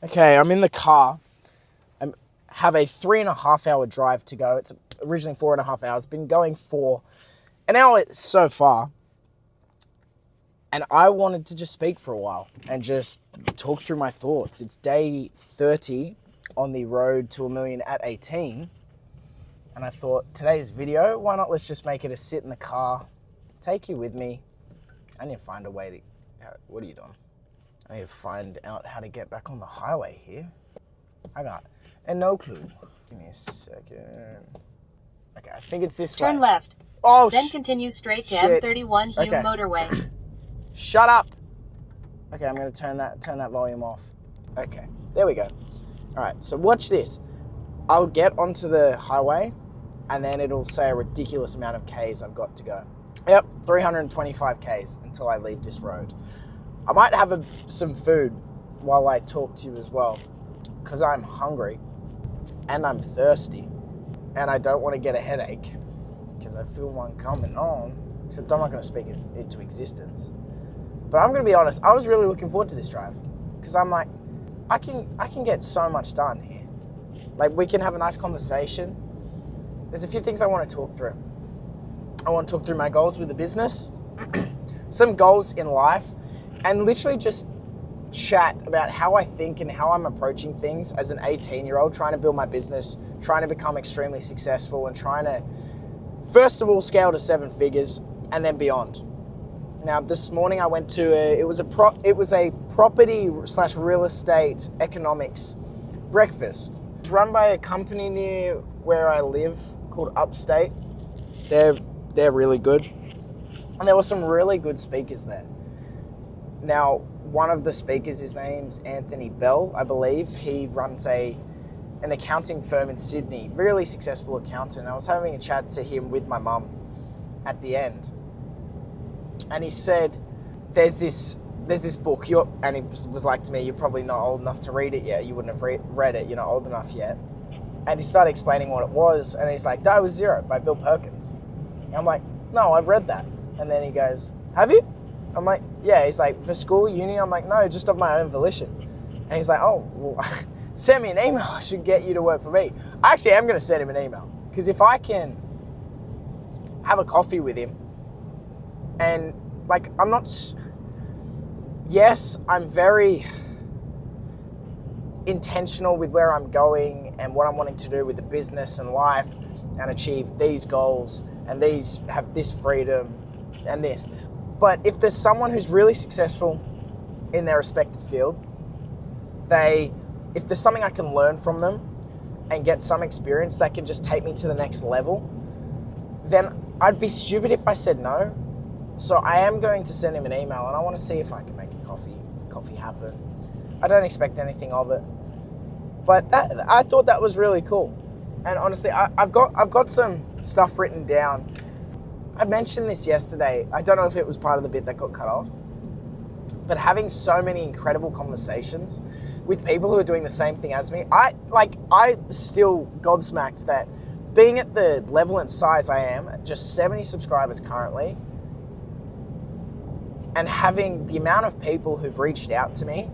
Okay, I'm in the car. I have a 3.5 hour drive to go. It's originally 4.5 hours. Been going for an hour so far. And I wanted to just speak for a while and just talk through my thoughts. It's day 30 on the road to 1 million at 18. And I thought, today's video, why not let's just make it a sit in the car, take you with me. I need to find a way to, what are you doing? I need to find out how to get back on the highway here. I got no clue. Give me a second. Okay, I think it's this way. Turn left. Oh, then continue straight to shit. M31 Hume Okay. Motorway. Shut up. Okay, I'm gonna turn that volume off. Okay, there we go. All right, so watch this. I'll get onto the highway and then it'll say a ridiculous amount of Ks I've got to go. Yep, 325 Ks until I leave this road. I might have some food while I talk to you as well, because I'm hungry and I'm thirsty and I don't want to get a headache because I feel one coming on, except I'm not going to speak it into existence. But I'm going to be honest, I was really looking forward to this drive because I'm like, I can get so much done here. Like, we can have a nice conversation. There's a few things I want to talk through. I want to talk through my goals with the business, some goals in life, and literally just chat about how I think and how I'm approaching things as an 18-year-old, trying to build my business, trying to become extremely successful, and trying to, first of all, scale to 7 figures and then beyond. Now, this morning I went to it was a property/real estate economics breakfast. It's run by a company near where I live called Upstate. They're really good. And there were some really good speakers there. Now, one of the speakers, his name's Anthony Bell, I believe. He runs an accounting firm in Sydney, really successful accountant. I was having a chat to him with my mum at the end. And he said, there's this book, and he was like to me, you're probably not old enough to read it yet. You wouldn't have read it. You're not old enough yet. And he started explaining what it was. And he's like, Die With Zero by Bill Perkins. And I'm like, no, I've read that. And then he goes, have you? I'm like, yeah. He's like, for school, uni? I'm like, no, just of my own volition. And he's like, oh, well, send me an email. I should get you to work for me. I actually am going to send him an email. Because if I can have a coffee with him and, like, yes, I'm very intentional with where I'm going and what I'm wanting to do with the business and life and achieve these goals and have this freedom and this. But if there's someone who's really successful in their respective field, if there's something I can learn from them and get some experience that can just take me to the next level, then I'd be stupid if I said no. So I am going to send him an email and I want to see if I can make a coffee happen. I don't expect anything of it, but I thought that was really cool. And honestly, I've got some stuff written down. I mentioned this yesterday. I don't know if it was part of the bit that got cut off, but having so many incredible conversations with people who are doing the same thing as me, I still gobsmacked that being at the level and size I am, at just 70 subscribers currently, and having the amount of people who've reached out to me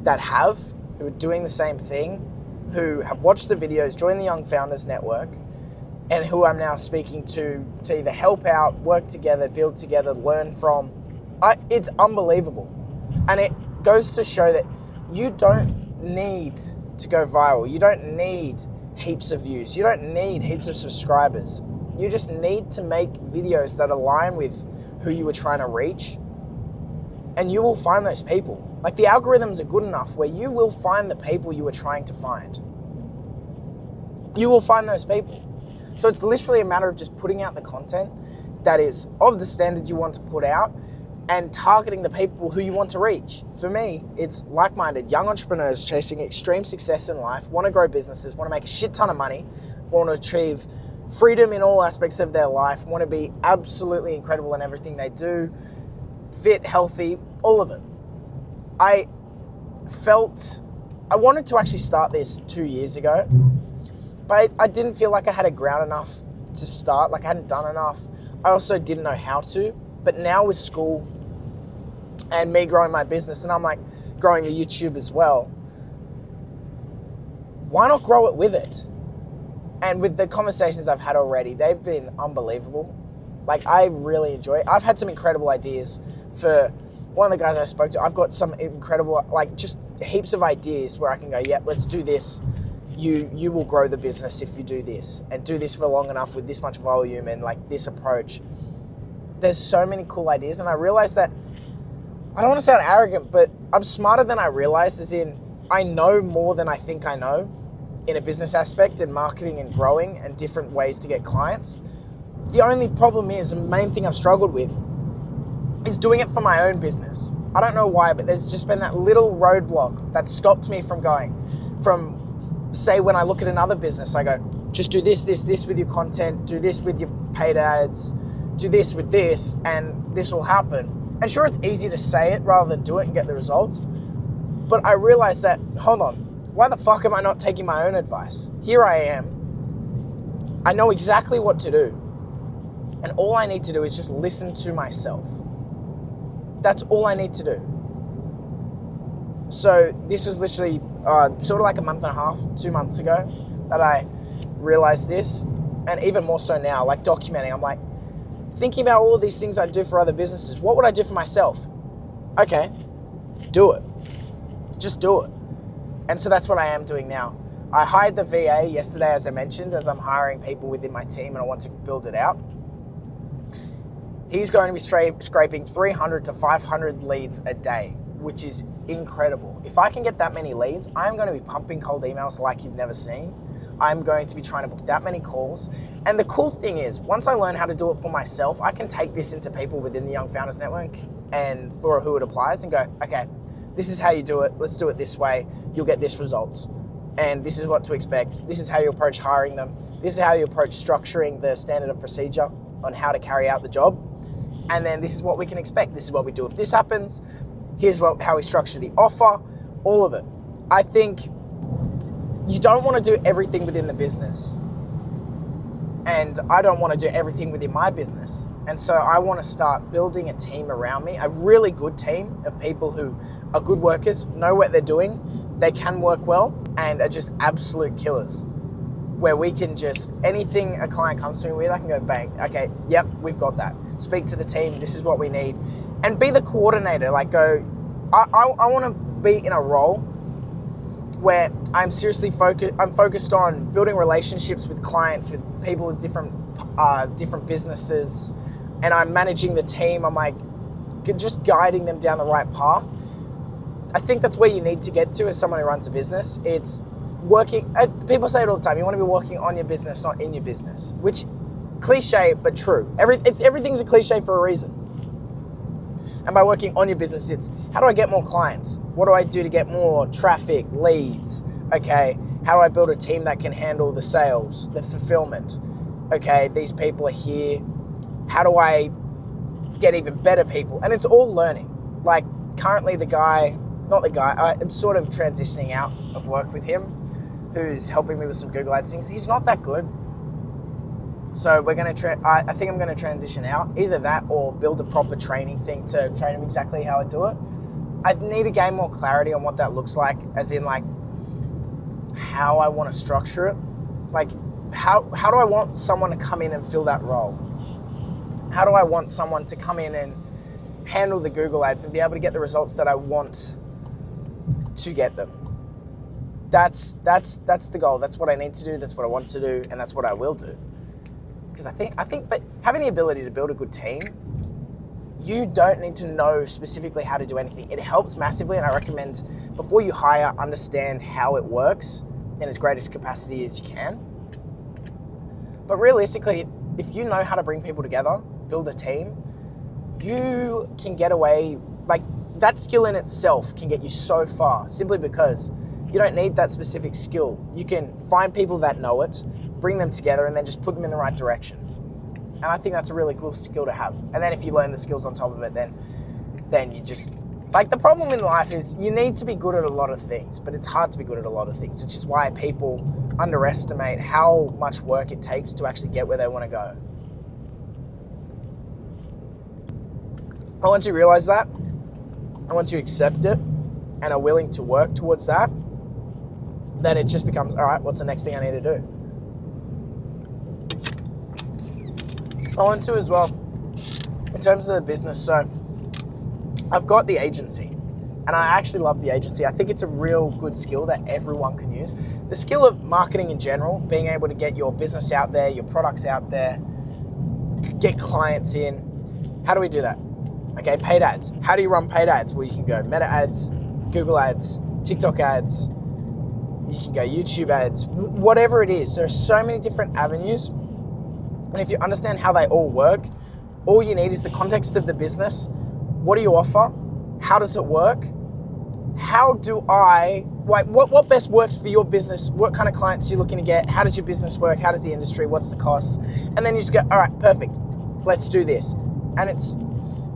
who are doing the same thing, who have watched the videos, joined the Young Founders Network, and who I'm now speaking to either help out, work together, build together, learn from. It's unbelievable. And it goes to show that you don't need to go viral. You don't need heaps of views. You don't need heaps of subscribers. You just need to make videos that align with who you were trying to reach. And you will find those people. Like, the algorithms are good enough where you will find the people you were trying to find. You will find those people. So it's literally a matter of just putting out the content that is of the standard you want to put out and targeting the people who you want to reach. For me, it's like-minded young entrepreneurs chasing extreme success in life, want to grow businesses, want to make a shit ton of money, want to achieve freedom in all aspects of their life, want to be absolutely incredible in everything they do, fit, healthy, all of it. I wanted to actually start this 2 years ago, but I didn't feel like I had a ground enough to start, like I hadn't done enough. I also didn't know how to, but now with school and me growing my business, and I'm like growing a YouTube as well, why not grow it with it? And with the conversations I've had already, they've been unbelievable. Like, I really enjoy it. I've had some incredible ideas for one of the guys I spoke to. I've got some incredible, like, just heaps of ideas where I can go, yep, let's do this. You will grow the business if you do this, and do this for long enough with this much volume and like this approach. There's so many cool ideas, and I realized that, I don't want to sound arrogant, but I'm smarter than I realized, as in I know more than I think I know in a business aspect and marketing and growing and different ways to get clients. The only problem is, the main thing I've struggled with is doing it for my own business. I don't know why, but there's just been that little roadblock that stopped me from going. From, say, when I look at another business, I go, just do this with your content, do this with your paid ads, do this with this, and this will happen. And sure, it's easy to say it rather than do it and get the results. But I realized that, hold on, why the fuck am I not taking my own advice? Here I am. I know exactly what to do. And all I need to do is just listen to myself. That's all I need to do. So this was literally sort of like a month and a half, 2 months ago that I realized this. And even more so now, like documenting, I'm like, thinking about all of these things I do for other businesses. What would I do for myself? Okay, do it. Just do it. And so that's what I am doing now. I hired the VA yesterday, as I mentioned, as I'm hiring people within my team and I want to build it out. He's going to be scraping 300 to 500 leads a day, which is incredible. If I can get that many leads, I'm going to be pumping cold emails like you've never seen. I'm going to be trying to book that many calls. And the cool thing is, once I learn how to do it for myself, I can take this into people within the Young Founders Network and for who it applies and go, okay, this is how you do it. Let's do it this way. You'll get this results. And this is what to expect. This is how you approach hiring them. This is how you approach structuring the standard of procedure on how to carry out the job. And then this is what we can expect. This is what we do if this happens. Here's how we structure the offer, all of it. I think you don't want to do everything within the business. And I don't want to do everything within my business. And so I want to start building a team around me, a really good team of people who are good workers, know what they're doing, they can work well, and are just absolute killers. Where we can just, anything a client comes to me with, I can go bang, okay, yep, we've got that. Speak to the team, this is what we need. And be the coordinator, like go, I want to be in a role where I'm seriously focused on building relationships with clients, with people of different businesses, and I'm managing the team. I'm like, just guiding them down the right path. I think that's where you need to get to as someone who runs a business. It's working, people say it all the time, you want to be working on your business, not in your business, which cliche, but true. Everything's a cliche for a reason. And by working on your business, it's how do I get more clients? What do I do to get more traffic, leads? Okay, how do I build a team that can handle the sales, the fulfillment? Okay, these people are here. How do I get even better people? And it's all learning. Like currently I'm sort of transitioning out of work with him, who's helping me with some Google Ads things. He's not that good. So we're going to, I think I'm going to transition out, either that or build a proper training thing to train him exactly how I do it. I need to gain more clarity on what that looks like, as in like how I want to structure it. Like how do I want someone to come in and fill that role? How do I want someone to come in and handle the Google Ads and be able to get the results that I want to get them? That's the goal. That's what I need to do. That's what I want to do. And that's what I will do. Because I think, but having the ability to build a good team, you don't need to know specifically how to do anything. It helps massively, and I recommend before you hire, understand how it works in as greatest capacity as you can. But realistically, if you know how to bring people together, build a team, you can get away, like that skill in itself can get you so far, simply because you don't need that specific skill. You can find people that know it, bring them together, and then just put them in the right direction. And I think that's a really cool skill to have. And then if you learn the skills on top of it, then you just, like the problem in life is you need to be good at a lot of things, but it's hard to be good at a lot of things, which is why people underestimate how much work it takes to actually get where they want to go. And once you realize that, and once you accept it and are willing to work towards that, then it just becomes, all right, what's the next thing I need to do? I want to as well, in terms of the business, so I've got the agency, and I actually love the agency. I think it's a real good skill that everyone can use. The skill of marketing in general, being able to get your business out there, your products out there, get clients in. How do we do that? Okay, paid ads. How do you run paid ads? Well, you can go Meta ads, Google ads, TikTok ads, you can go YouTube ads, whatever it is. There are so many different avenues. And if you understand how they all work, all you need is the context of the business. What do you offer? How does it work? What best works for your business? What kind of clients are you looking to get? How does your business work? How does the industry? What's the cost? And then you just go, all right, perfect. Let's do this. And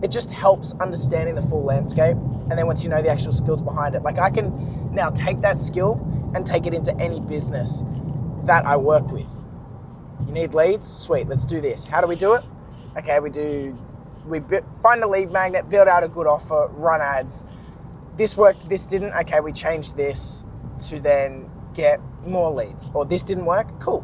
it just helps understanding the full landscape. And then once you know the actual skills behind it, like I can now take that skill and take it into any business that I work with. You need leads? Sweet, let's do this. How do we do it? Okay, we find a lead magnet, build out a good offer, run ads. This worked, this didn't. Okay, we changed this to then get more leads. Or this didn't work, cool.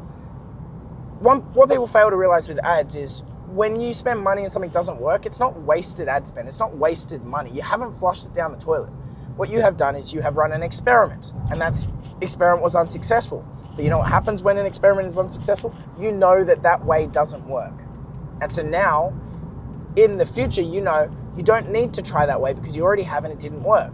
What people fail to realize with ads is when you spend money and something doesn't work, it's not wasted ad spend. It's not wasted money. You haven't flushed it down the toilet. What you have done is you have run an experiment, and that experiment was unsuccessful. But you know what happens when an experiment is unsuccessful? You know that way doesn't work. And so now, in the future, you know you don't need to try that way because you already have and it didn't work.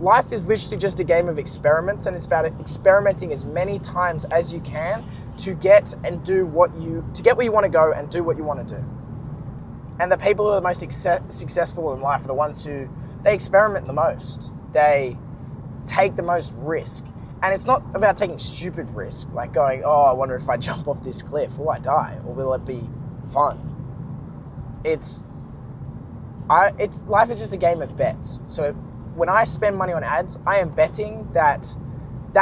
Life is literally just a game of experiments, and it's about experimenting as many times as you can to get where you want to go and do what you want to do. And the people who are the most successful in life are the ones who they experiment the most. They take the most risk. And it's not about taking stupid risk, like going, oh, I wonder if I jump off this cliff, will I die? Or will it be fun? Life is just a game of bets. So when I spend money on ads, I am betting that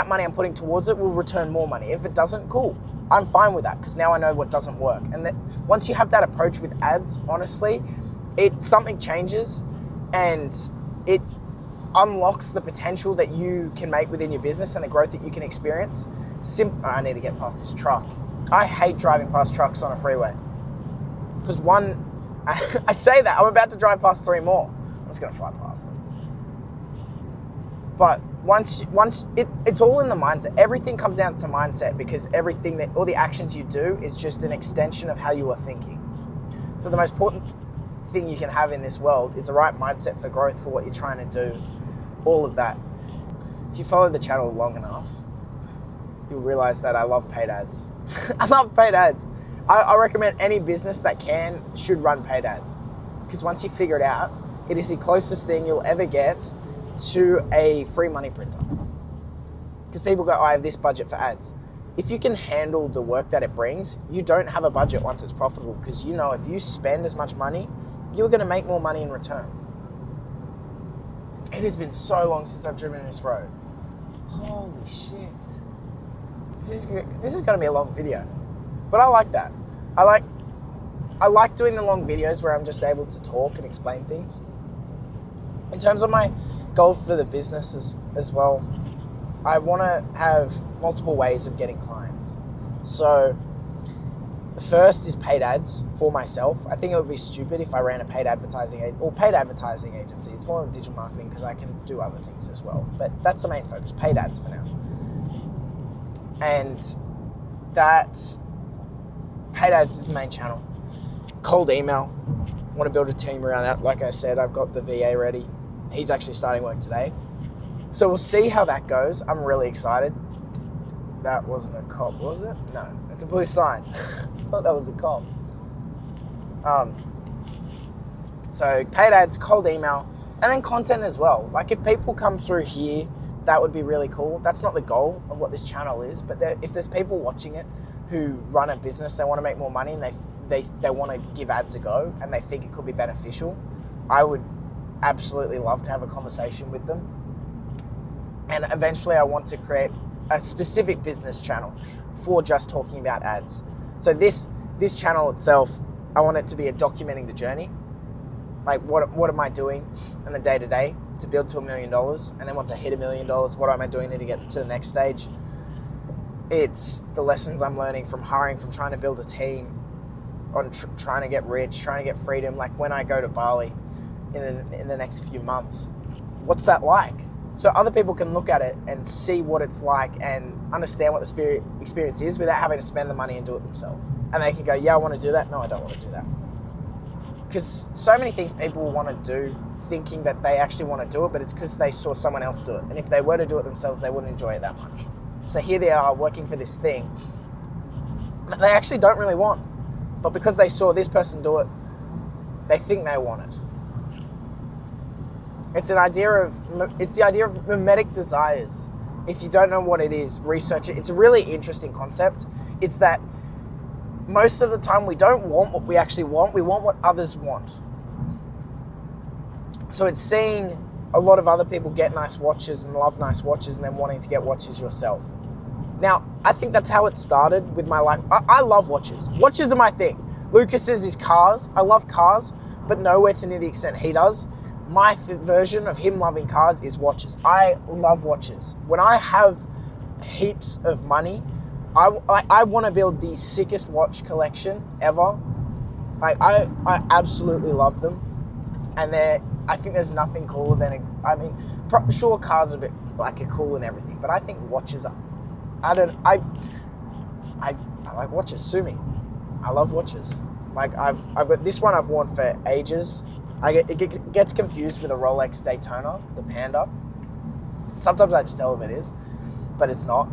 money I'm putting towards it will return more money. If it doesn't, cool. I'm fine with that because now I know what doesn't work. And that once you have that approach with ads, honestly, something changes and it unlocks the potential that you can make within your business and the growth that you can experience. I need to get past this truck. I hate driving past trucks on a freeway because I say that, I'm about to drive past 3 more. I'm just going to fly past them. But once it's all in the mindset. Everything comes down to mindset because all the actions you do is just an extension of how you are thinking. So the most important thing you can have in this world is the right mindset for growth, for what you're trying to do, all of that. If you follow the channel long enough, you'll realize that I love paid ads. I love paid ads. I recommend any business that should run paid ads because once you figure it out, it is the closest thing you'll ever get to a free money printer. Because people go, I have this budget for ads. If you can handle the work that it brings, you don't have a budget once it's profitable because you know if you spend as much money, you're going to make more money in return. It has been so long since I've driven this road. Holy shit. This is going to be a long video. But I like that. I like doing the long videos where I'm just able to talk and explain things. In terms of my goal for the business as well, I want to have multiple ways of getting clients. So the first is paid ads for myself. I think it would be stupid if I ran a paid advertising agency. It's more of digital marketing because I can do other things as well. But that's the main focus, paid ads for now. And that paid ads is the main channel. Cold email. I want to build a team around that. Like I said, I've got the VA ready. He's actually starting work today. So we'll see how that goes. I'm really excited. That wasn't a cop, was it? No, it's a blue sign. I thought that was a cop. So paid ads, cold email, and then content as well. Like if people come through here, that would be really cool. That's not the goal of what this channel is, but if there's people watching it who run a business, they want to make more money and they want to give ads a go and they think it could be beneficial, I would absolutely love to have a conversation with them. And eventually I want to create a specific business channel for just talking about ads. So this channel itself, I want it to be documenting the journey. Like what am I doing in the day-to-day to build to $1 million? And then once I hit $1 million, what am I doing to get to the next stage? It's the lessons I'm learning from hiring, from trying to build a team, on trying to get rich, trying to get freedom. Like when I go to Bali in the next few months, what's that like? So other people can look at it and see what it's like and understand what the experience is without having to spend the money and do it themselves. And they can go, yeah, I want to do that. No, I don't want to do that. Because so many things people will want to do thinking that they actually want to do it, but it's because they saw someone else do it. And if they were to do it themselves, they wouldn't enjoy it that much. So here they are working for this thing that they actually don't really want. But because they saw this person do it, they think they want it. It's the idea of mimetic desires. If you don't know what it is, research it. It's a really interesting concept. It's that most of the time we don't want what we actually want. We want what others want. So it's seeing a lot of other people get nice watches and love nice watches and then wanting to get watches yourself. Now, I think that's how it started with my life. I love watches. Watches are my thing. Lucas's is cars. I love cars, but nowhere to near the extent he does. My version of him loving cars is watches. I love watches. When I have heaps of money, I want to build the sickest watch collection ever. Like I absolutely love them, and I think there's nothing cooler than sure, cars are a bit are cool and everything, but I think watches are. I like watches. Sue me. I love watches. Like I've got this one I've worn for ages. It gets confused with a Rolex Daytona, the Panda. Sometimes I just tell them it is, but it's not.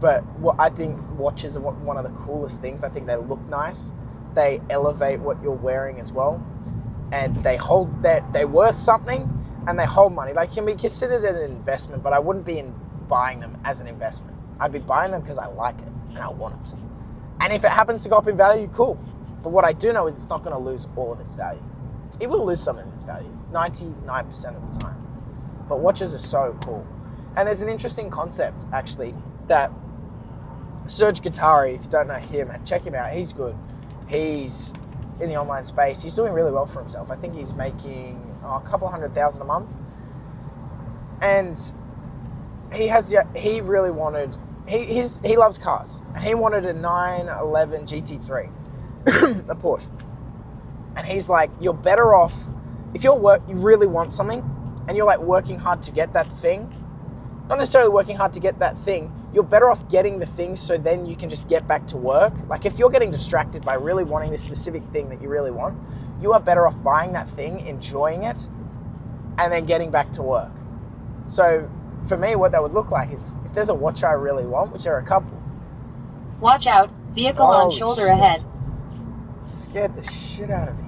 But I think watches are one of the coolest things. I think they look nice. They elevate what you're wearing as well. And they're worth something, and they hold money. Like, can be considered an investment, but I wouldn't be buying them as an investment. I'd be buying them because I like it and I want it. And if it happens to go up in value, cool. But what I do know is it's not going to lose all of its value. It will lose some of its value, 99% of the time. But watches are so cool. And there's an interesting concept, actually, that Serge Guattari, if you don't know him, check him out. He's good. He's in the online space. He's doing really well for himself. I think he's making a couple $100,000 a month. And he loves cars. And he wanted a 911 GT3, a Porsche. And he's like, you're better off, if you really want something and you're like working hard to get that thing, not necessarily working hard to get that thing, you're better off getting the thing so then you can just get back to work. Like if you're getting distracted by really wanting this specific thing that you really want, you are better off buying that thing, enjoying it, and then getting back to work. So for me, what that would look like is if there's a watch I really want, which there are a couple. Watch out, vehicle on shoulder ahead. Scared the shit out of me.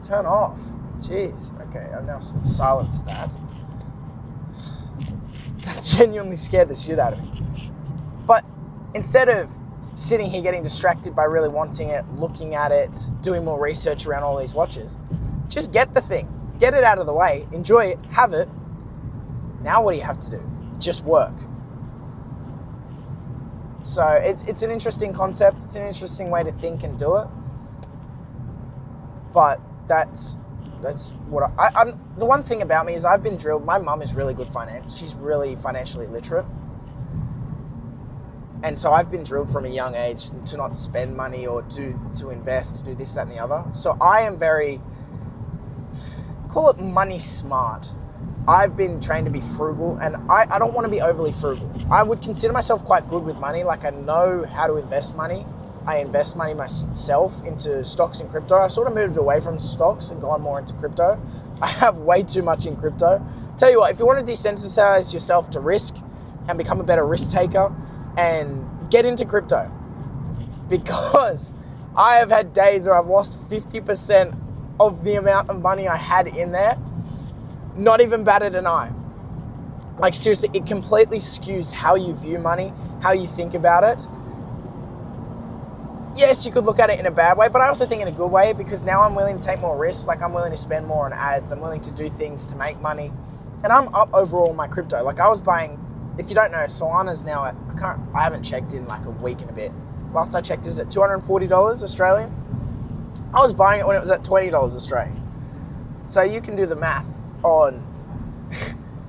Turn off. Jeez. Okay, I've now silenced that. That genuinely scared the shit out of me. But instead of sitting here getting distracted by really wanting it, looking at it, doing more research around all these watches, just get the thing. Get it out of the way. Enjoy it. Have it. Now what do you have to do? Just work. So it's an interesting concept. It's an interesting way to think and do it. But that's what I'm. The one thing about me is I've been drilled. My mum is really good she's really financially literate, and so I've been drilled from a young age to not spend money or to invest, to do this, that, and the other. So I am very, call it money smart. I've been trained to be frugal, and I don't want to be overly frugal. I would consider myself quite good with money. Like I know how to invest money. I invest money myself into stocks and crypto. I've sort of moved away from stocks and gone more into crypto. I have way too much in crypto. Tell you what, if you want to desensitize yourself to risk and become a better risk taker, and get into crypto, because I have had days where I've lost 50% of the amount of money I had in there, not even batted an eye. Like seriously, it completely skews how you view money, how you think about it. Yes, you could look at it in a bad way, but I also think in a good way, because now I'm willing to take more risks. Like I'm willing to spend more on ads. I'm willing to do things to make money. And I'm up overall my crypto. Like I was buying, if you don't know, Solana's now at, I haven't checked in like a week and a bit. Last I checked it was at $240 Australian. I was buying it when it was at $20 Australian. So you can do the math on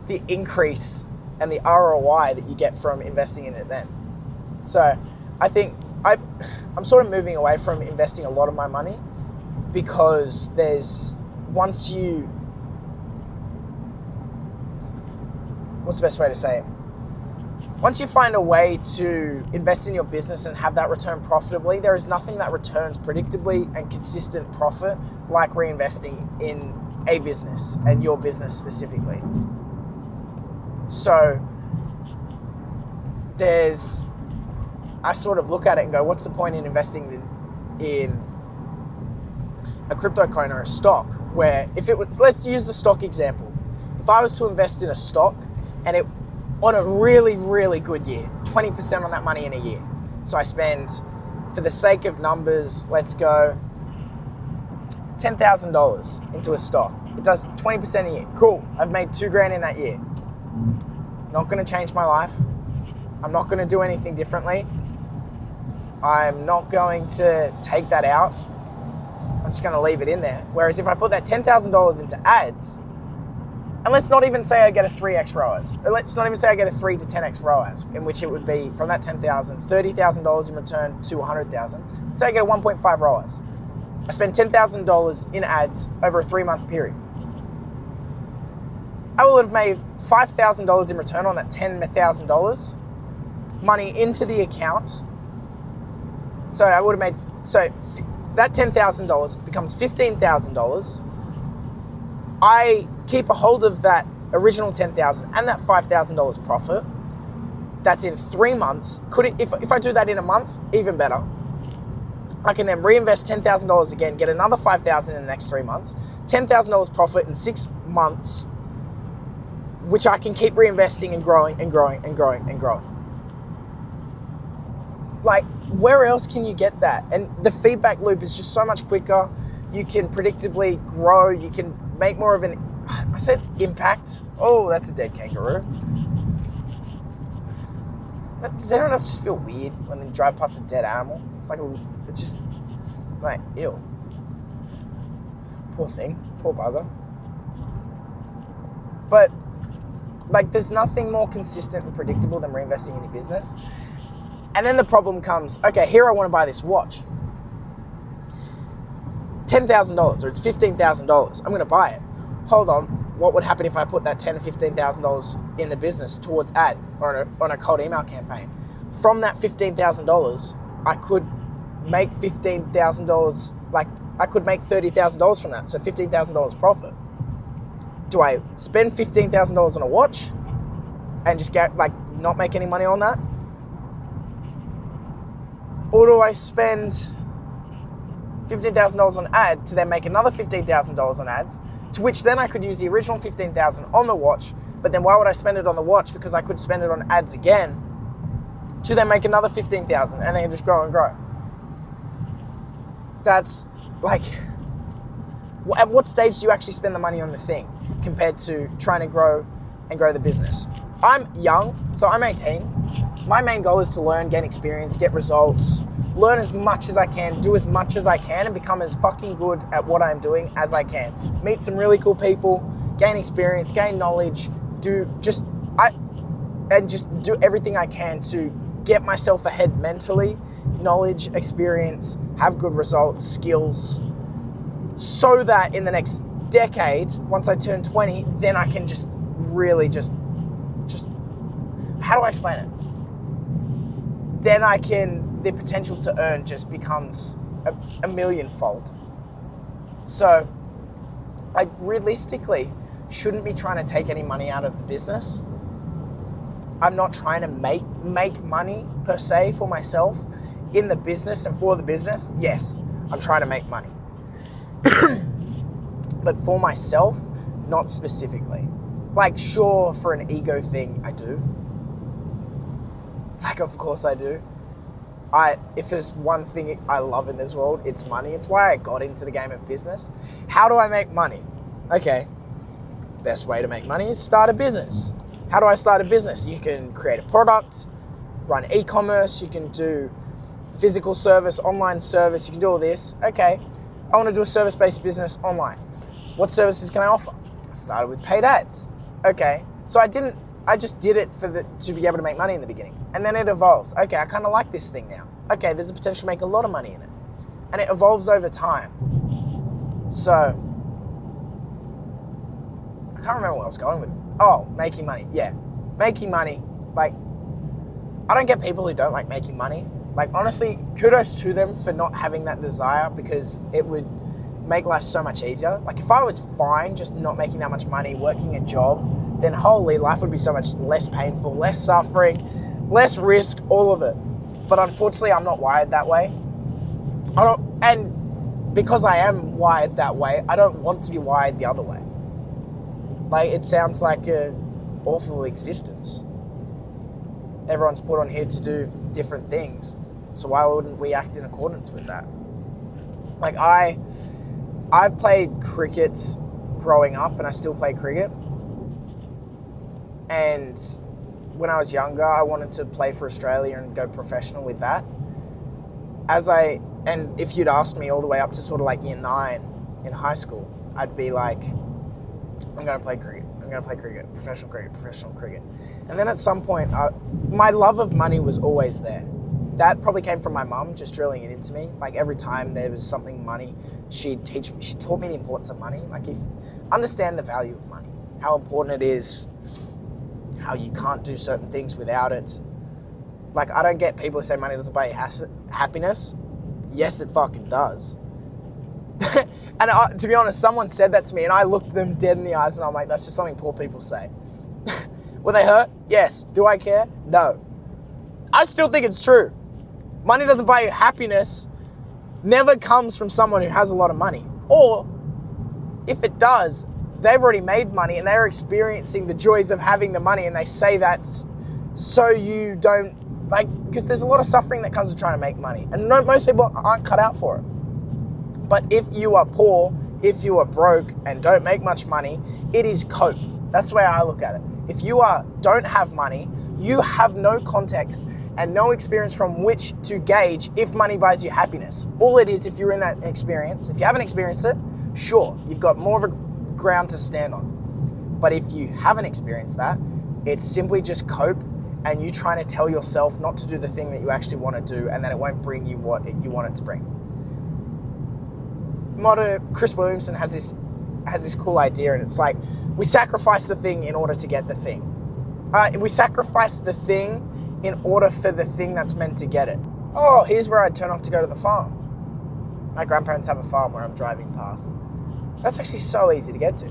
the increase and the ROI that you get from investing in it then. So I think I'm sort of moving away from investing a lot of my money, because what's the best way to say it? Once you find a way to invest in your business and have that return profitably, there is nothing that returns predictably and consistent profit like reinvesting in a business, and your business specifically. So I sort of look at it and go, what's the point in investing in a crypto coin or a stock, where let's use the stock example. If I was to invest in a stock and it, on a really, really good year, 20% on that money in a year. So I spend, for the sake of numbers, let's go $10,000 into a stock. It does 20% a year. Cool. I've made $2,000 in that year. Not going to change my life. I'm not going to do anything differently. I'm not going to take that out. I'm just going to leave it in there. Whereas if I put that $10,000 into ads, and let's not even say I get a 3x ROAS, or let's not even say I get a 3 to 10x ROAS, in which it would be from that $10,000, $30,000 in return to $100,000. Let's say I get a 1.5 ROAS. I spend $10,000 in ads over a 3-month period. I will have made $5,000 in return on that $10,000 money into the account. So I would have made, that $10,000 becomes $15,000. I keep a hold of that original $10,000 and that $5,000 profit. That's in 3 months. If I do that in a month, even better. I can then reinvest $10,000 again, get another $5,000 in the next 3 months, $10,000 profit in 6 months, which I can keep reinvesting and growing and growing and growing and growing. Like, where else can you get that? And the feedback loop is just so much quicker. You can predictably grow. You can make more of I said impact. Oh, that's a dead kangaroo. Does anyone else just feel weird when they drive past a dead animal? It's like, ew. Poor thing, poor bugger. But, like, there's nothing more consistent and predictable than reinvesting in your business. And then the problem comes, okay, here I want to buy this watch. $10,000 or it's $15,000. I'm going to buy it. Hold on, what would happen if I put that $10,000 or $15,000 in the business towards ad or on a cold email campaign? From that $15,000, I could make $15,000, like I could make $30,000 from that, so $15,000 profit. Do I spend $15,000 on a watch and just not make any money on that? Or do I spend $15,000 on ad to then make another $15,000 on ads, to which then I could use the original $15,000 on the watch, but then why would I spend it on the watch? Because I could spend it on ads again to then make another $15,000 and then just grow and grow. That's like, at what stage do you actually spend the money on the thing compared to trying to grow and grow the business? I'm young, so I'm 18. My main goal is to learn, gain experience, get results, learn as much as I can, do as much as I can, and become as fucking good at what I'm doing as I can. Meet some really cool people, gain experience, gain knowledge, just do everything I can to get myself ahead mentally, knowledge, experience, have good results, skills, so that in the next decade, once I turn 20, then I can just really just how do I explain it? Then the potential to earn just becomes a millionfold. So I realistically shouldn't be trying to take any money out of the business. I'm not trying to make money per se for myself in the business and for the business. Yes, I'm trying to make money. But for myself, not specifically. Like, sure, for an ego thing, I do. Like, of course I do. If there's one thing I love in this world, it's money. It's why I got into the game of business. How do I make money? Okay, best way to make money is start a business. How do I start a business? You can create a product, run e-commerce, you can do physical service, online service, you can do all this. Okay, I want to do a service-based business online. What services can I offer? I started with paid ads. Okay, so I I just did it to be able to make money in the beginning. And then it evolves. Okay, I kind of like this thing now. Okay, there's a potential to make a lot of money in it. And it evolves over time. So, I can't remember what I was going with. Oh, making money. Yeah, making money. Like, I don't get people who don't like making money. Like, honestly, kudos to them for not having that desire, because it would make life so much easier. Like, if I was fine just not making that much money, working a job, then holy, life would be so much less painful, less suffering, less risk, all of it. But unfortunately, I'm not wired that way. And because I am wired that way, I don't want to be wired the other way. Like, it sounds like an awful existence. Everyone's put on here to do different things. So why wouldn't we act in accordance with that? Like, I've played cricket growing up, and I still play cricket. And when I was younger, I wanted to play for Australia and go professional with that. And if you'd asked me all the way up to sort of like year 9 in high school, I'd be like, I'm going to play cricket. I'm going to play cricket, professional cricket. And then at some point, my love of money was always there. That probably came from my mum just drilling it into me. Like, every time there was something money, she taught me the importance of money. Like, understand the value of money, how important it is, how you can't do certain things without it. Like, I don't get people who say money doesn't buy you happiness. Yes, it fucking does. And to be honest, someone said that to me, and I looked them dead in the eyes, and I'm like, that's just something poor people say. Were they hurt? Yes. Do I care? No. I still think it's true. Money doesn't buy you happiness never comes from someone who has a lot of money. Or, if it does, they've already made money and they're experiencing the joys of having the money, and they say that so you don't, like, because there's a lot of suffering that comes with trying to make money. And most people aren't cut out for it. But if you are poor, if you are broke and don't make much money, it is cope. That's the way I look at it. If you don't have money, you have no context and no experience from which to gauge if money buys you happiness. All it is, if you're in that experience, if you haven't experienced it, sure, you've got more of a ground to stand on. But if you haven't experienced that, it's simply just cope, and you trying to tell yourself not to do the thing that you actually want to do, and that it won't bring you what you want it to bring. Chris Williamson has this cool idea, and it's like, we sacrifice the thing in order to get the thing. We sacrifice the thing in order for the thing that's meant to get it. Oh, here's where I'd turn off to go to the farm. My grandparents have a farm where I'm driving past. That's actually so easy to get to.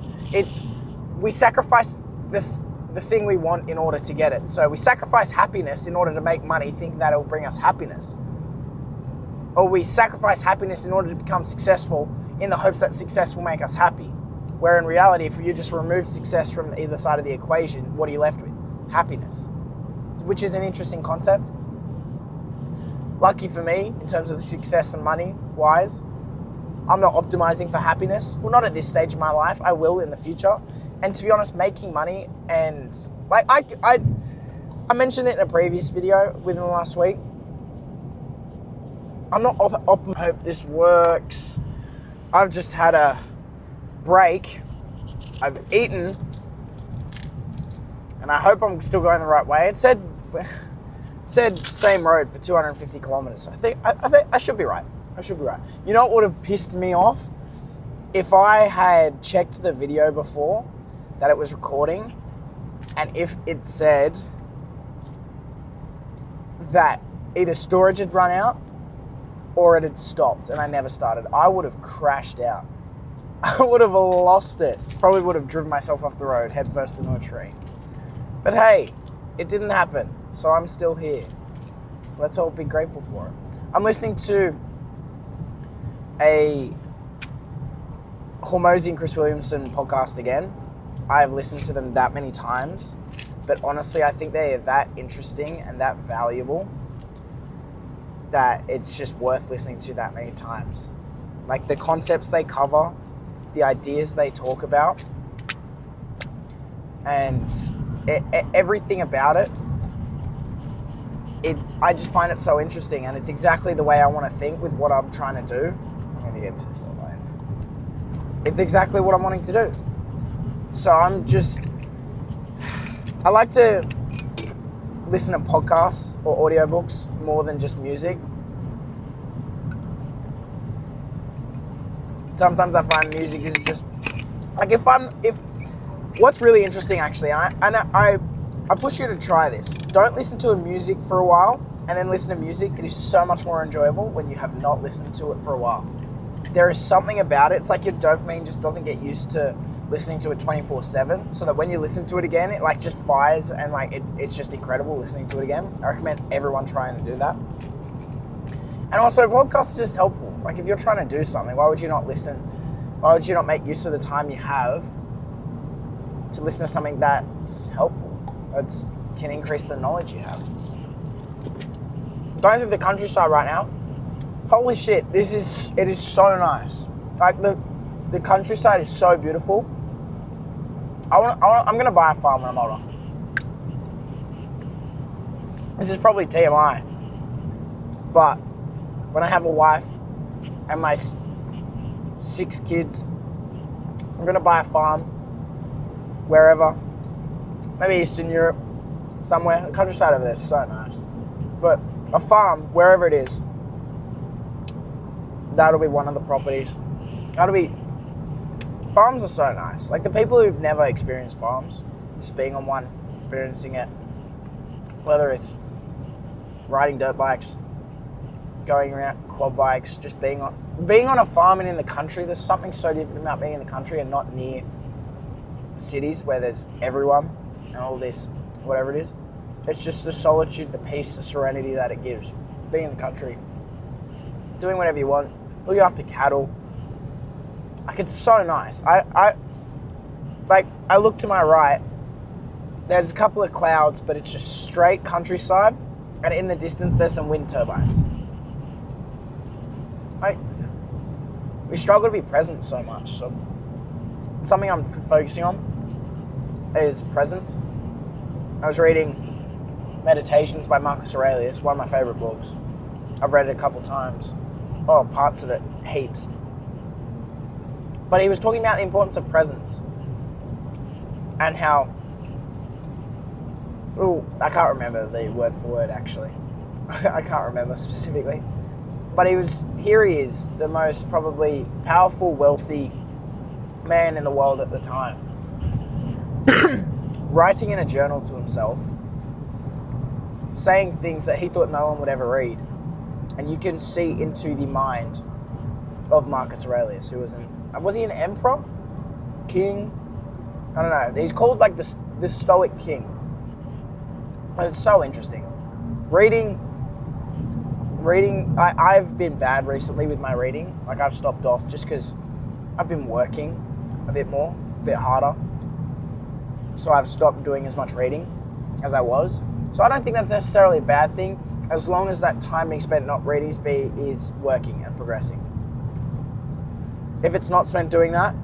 We sacrifice the thing we want in order to get it. So we sacrifice happiness in order to make money, thinking that it will bring us happiness. Or we sacrifice happiness in order to become successful in the hopes that success will make us happy. Where in reality, if you just remove success from either side of the equation, what are you left with? Happiness. Which is an interesting concept. Lucky for me, in terms of the success and money wise, I'm not optimizing for happiness. Well, not at this stage of my life. I will in the future. And to be honest, making money, and like I mentioned it in a previous video within the last week. I'm not I hope this works. I've just had a break. I've eaten, and I hope I'm still going the right way. It said same road for 250 kilometers. So I think I should be right. I should be right. You know what would have pissed me off? If I had checked the video before that it was recording, and if it said that either storage had run out or it had stopped and I never started, I would have crashed out. I would have lost it. Probably would have driven myself off the road headfirst into a tree. But hey, it didn't happen, so I'm still here. So let's all be grateful for it. I'm listening to a Hormozy and Chris Williamson podcast again. I've listened to them that many times, but honestly, I think they are that interesting and that valuable that it's just worth listening to that many times. Like, the concepts they cover, the ideas they talk about, and everything about it, I just find it so interesting, and it's exactly the way I want to think with what I'm trying to do. I'm going to get into this line. It's exactly what I'm wanting to do. So I'm just I like to listen to podcasts or audiobooks more than just music. Sometimes I find music is just like what's really interesting actually, and I push you to try this. Don't listen to a music for a while and then listen to music. It is so much more enjoyable when you have not listened to it for a while. There is something about it. It's like your dopamine just doesn't get used to listening to it 24/7, so that when you listen to it again, it like just fires, and like it's just incredible listening to it again. I recommend everyone trying to do that. And also, podcasts are just helpful. Like if you're trying to do something, why would you not listen? Why would you not make use of the time you have to listen to something that's helpful, that can increase the knowledge you have? Going through the countryside right now, holy shit, it is so nice. Like the countryside is so beautiful. I'm gonna buy a farm when I'm older. This is probably TMI, but when I have a wife and my 6 kids, I'm gonna buy a farm wherever, maybe Eastern Europe, somewhere. The countryside over there is so nice, but a farm wherever it is, that'll be one of the properties. Farms are so nice. Like the people who've never experienced farms, just being on one, experiencing it, whether it's riding dirt bikes, going around quad bikes, just being on a farm and in the country. There's something so different about being in the country and not near cities where there's everyone and all this, whatever it is. It's just the solitude, the peace, the serenity that it gives. Being in the country, doing whatever you want, looking after cattle. Like it's so nice. I look to my right, there's a couple of clouds, but it's just straight countryside, and in the distance there's some wind turbines. We struggle to be present so much. So something I'm focusing on is presence. I was reading Meditations by Marcus Aurelius, one of my favorite books. I've read it a couple times. Oh, parts of it, heaps. But he was talking about the importance of presence and how, I can't remember the word for word actually. I can't remember specifically. But he is the most probably powerful, wealthy man in the world at the time. Writing in a journal to himself, saying things that he thought no one would ever read. And you can see into the mind of Marcus Aurelius, who was he an emperor? King? I don't know. He's called like the Stoic King. It's so interesting. Reading, I've been bad recently with my reading. Like I've stopped off just because I've been working a bit more, a bit harder. So I've stopped doing as much reading as I was. So I don't think that's necessarily a bad thing, as long as that time being spent not reading is working and progressing. If it's not spent doing that,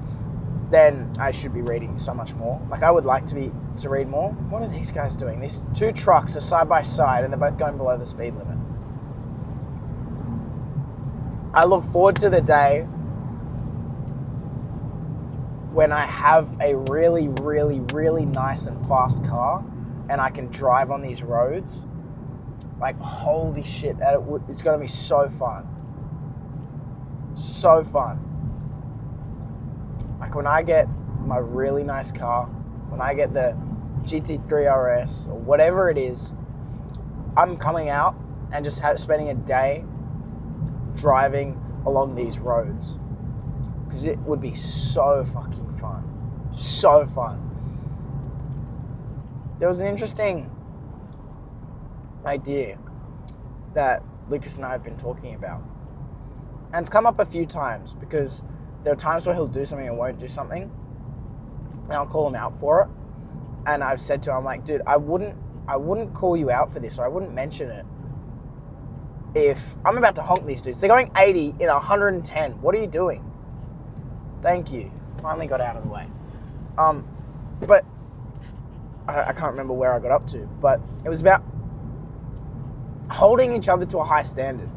then I should be reading so much more. Like I would like to read more. What are these guys doing? These 2 trucks are side by side and they're both going below the speed limit. I look forward to the day when I have a really, really, really nice and fast car and I can drive on these roads. Like, holy shit, it's going to be so fun. So fun. Like when I get my really nice car, when I get the GT3 RS or whatever it is, I'm coming out and just spending a day driving along these roads, because it would be so fucking fun. So fun. There was an interesting idea that Lucas and I have been talking about, and it's come up a few times because there are times where he'll do something and won't do something, and I'll call him out for it. And I've said to him, I'm like, dude, I wouldn't call you out for this, or I wouldn't mention it if I'm about to honk these dudes. They're going 80 in 110. What are you doing? Thank you. Finally got out of the way. But I can't remember where I got up to, but it was about holding each other to a high standard.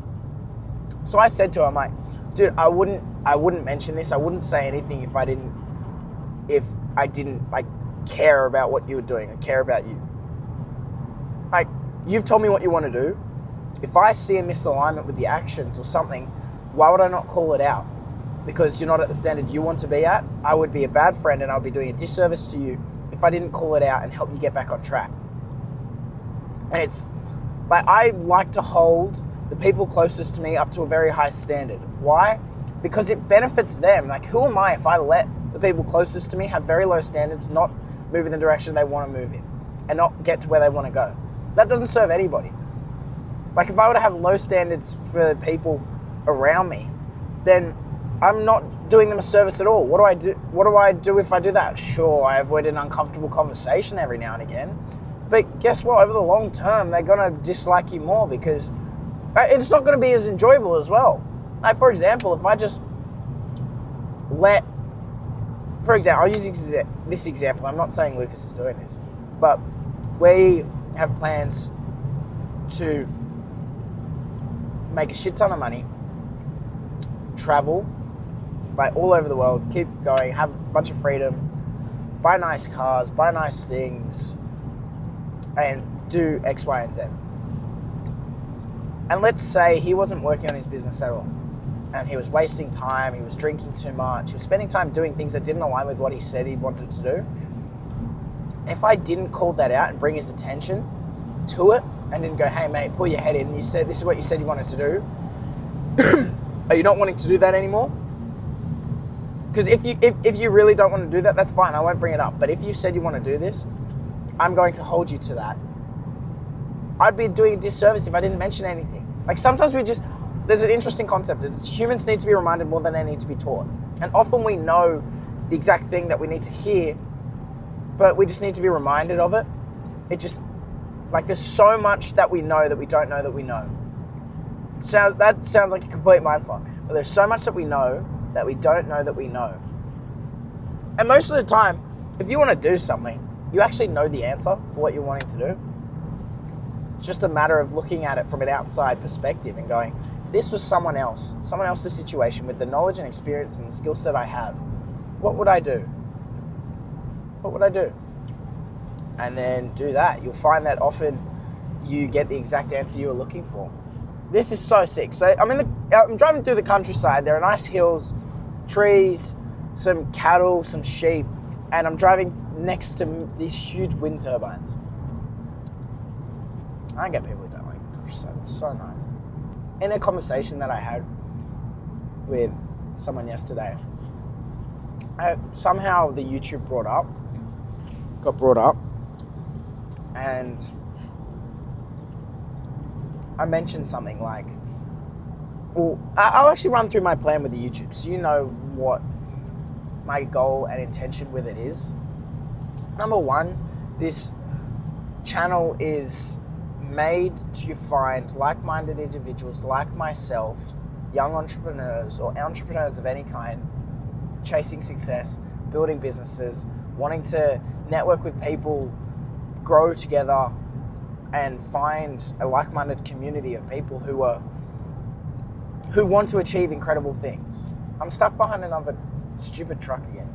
So I said to him, like, dude, I wouldn't mention this. I wouldn't say anything if I didn't like care about what you're doing. I care about you. Like, you've told me what you want to do. If I see a misalignment with the actions or something, why would I not call it out? Because you're not at the standard you want to be at. I would be a bad friend and I would be doing a disservice to you if I didn't call it out and help you get back on track. And it's like, I like to hold the people closest to me up to a very high standard. Why? Because it benefits them. Like, who am I if I let the people closest to me have very low standards, not move in the direction they want to move in, and not get to where they want to go? That doesn't serve anybody. Like, if I were to have low standards for people around me, then I'm not doing them a service at all. What do I do? What do I do if I do that? Sure, I avoid an uncomfortable conversation every now and again, but guess what? Over the long term, they're gonna dislike you more because it's not gonna be as enjoyable as well. Like, for example, if I just I'll use this example. I'm not saying Lucas is doing this, but we have plans to make a shit ton of money, travel, like, all over the world, keep going, have a bunch of freedom, buy nice cars, buy nice things, and do X, Y, and Z. And let's say he wasn't working on his business at all, and he was wasting time, he was drinking too much, he was spending time doing things that didn't align with what he said he wanted to do. If I didn't call that out and bring his attention to it, and didn't go, hey mate, pull your head in, this is what you said you wanted to do. Are you not wanting to do that anymore? Because if you really don't want to do that, that's fine, I won't bring it up. But if you said you want to do this, I'm going to hold you to that. I'd be doing a disservice if I didn't mention anything. Like, sometimes there's an interesting concept. It's humans need to be reminded more than they need to be taught. And often we know the exact thing that we need to hear, but we just need to be reminded of it. Like, there's so much that we know that we don't know that we know. That sounds like a complete mindfuck. But there's so much that we know that we don't know that we know. And most of the time, if you want to do something, you actually know the answer for what you're wanting to do. It's just a matter of looking at it from an outside perspective and going, if this was someone else's situation with the knowledge and experience and the skill set I have, what would I do? What would I do? And then do that. You'll find that often you get the exact answer you were looking for. This is so sick. So I'm driving through the countryside. There are nice hills, trees, some cattle, some sheep, and I'm driving next to these huge wind turbines. I don't get people who don't like the countryside. It's so nice. In a conversation that I had with someone yesterday, somehow the YouTube got brought up, and I mentioned something like, well, I'll actually run through my plan with the YouTube so you know what my goal and intention with it is. Number one, this channel is made to find like-minded individuals like myself, young entrepreneurs or entrepreneurs of any kind, chasing success, building businesses, wanting to network with people, grow together, and find a like-minded community of people who want to achieve incredible things. I'm stuck behind another stupid truck again.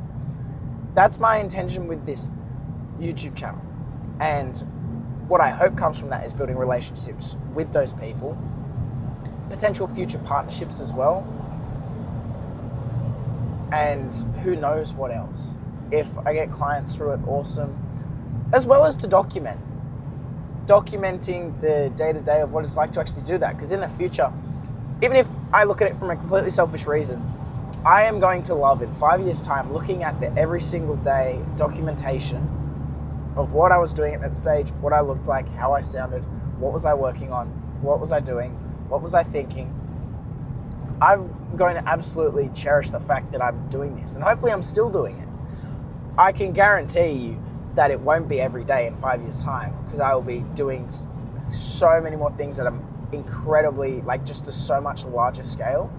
That's my intention with this YouTube channel. And what I hope comes from that is building relationships with those people, potential future partnerships as well, and who knows what else. If I get clients through it, awesome. As well as to documenting the day-to-day of what it's like to actually do that. Because in the future, even if I look at it from a completely selfish reason, I am going to love in 5 years' time looking at the every single day documentation of what I was doing at that stage, what I looked like, how I sounded, what was I working on, what was I doing, what was I thinking. I'm going to absolutely cherish the fact that I'm doing this, and hopefully I'm still doing it. I can guarantee you that it won't be every day in 5 years' time, because I will be doing so many more things that are incredibly, like, just to so much larger scale.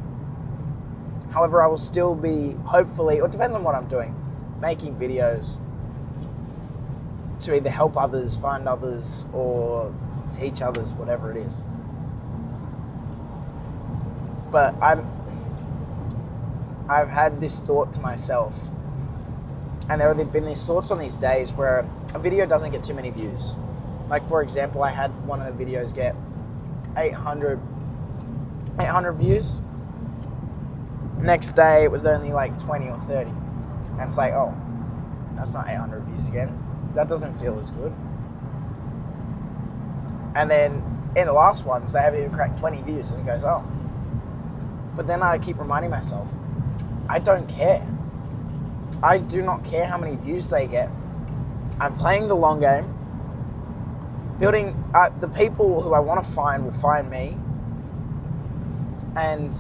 However, I will still be, hopefully, or it depends on what I'm doing, making videos to either help others, find others, or teach others, whatever it is. But I've had this thought to myself And there have been these thoughts on these days where a video doesn't get too many views. Like, for example, I had one of the videos get 800 views. Next day, it was only like 20 or 30. And it's like, oh, that's not 800 views again. That doesn't feel as good. And then in the last ones, they haven't even cracked 20 views. And it goes, oh. But then I keep reminding myself, I don't care. I do not care how many views they get. I'm playing the long game. Building, the people who I want to find will find me. And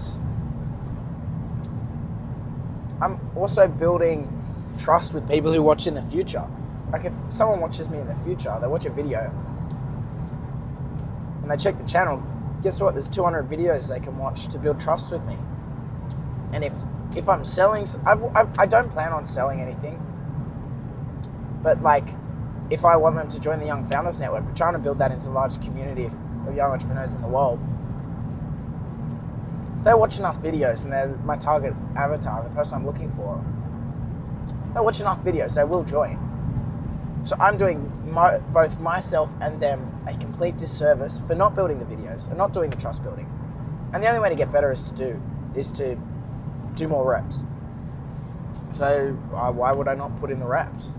I'm also building trust with people who watch in the future. Like, if someone watches me in the future, they watch a video and they check the channel, guess what? There's 200 videos they can watch to build trust with me. And if I'm selling, I don't plan on selling anything. But like, if I want them to join the Young Founders Network, we're trying to build that into the largest community of young entrepreneurs in the world. If they watch enough videos and they're my target avatar, the person I'm looking for, they watch enough videos, they will join. So I'm doing both myself and them a complete disservice for not building the videos and not doing the trust building. And the only way to get better is to do more reps. So why would I not put in the reps?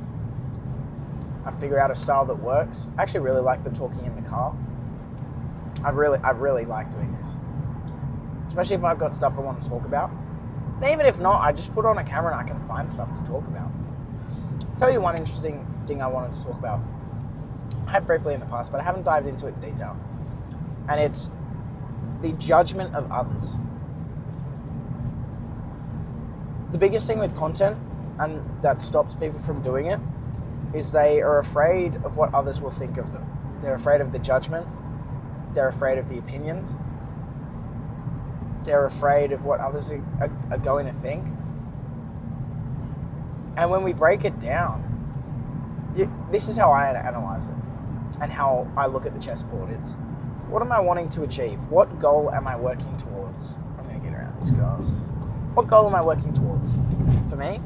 I figure out a style that works. I actually really like the talking in the car. I really like doing this. Especially if I've got stuff I want to talk about. And even if not, I just put on a camera and I can find stuff to talk about. I'll tell you one interesting thing I wanted to talk about. I had briefly in the past, but I haven't dived into it in detail. And it's the judgment of others. The biggest thing with content, and that stops people from doing it, is they are afraid of what others will think of them. They're afraid of the judgment. They're afraid of the opinions. They're afraid of what others are going to think. And when we break it down, this is how I analyze it and how I look at the chessboard. It's, what am I wanting to achieve? What goal am I working towards? I'm going to get around this, guys. What goal am I working towards? For me,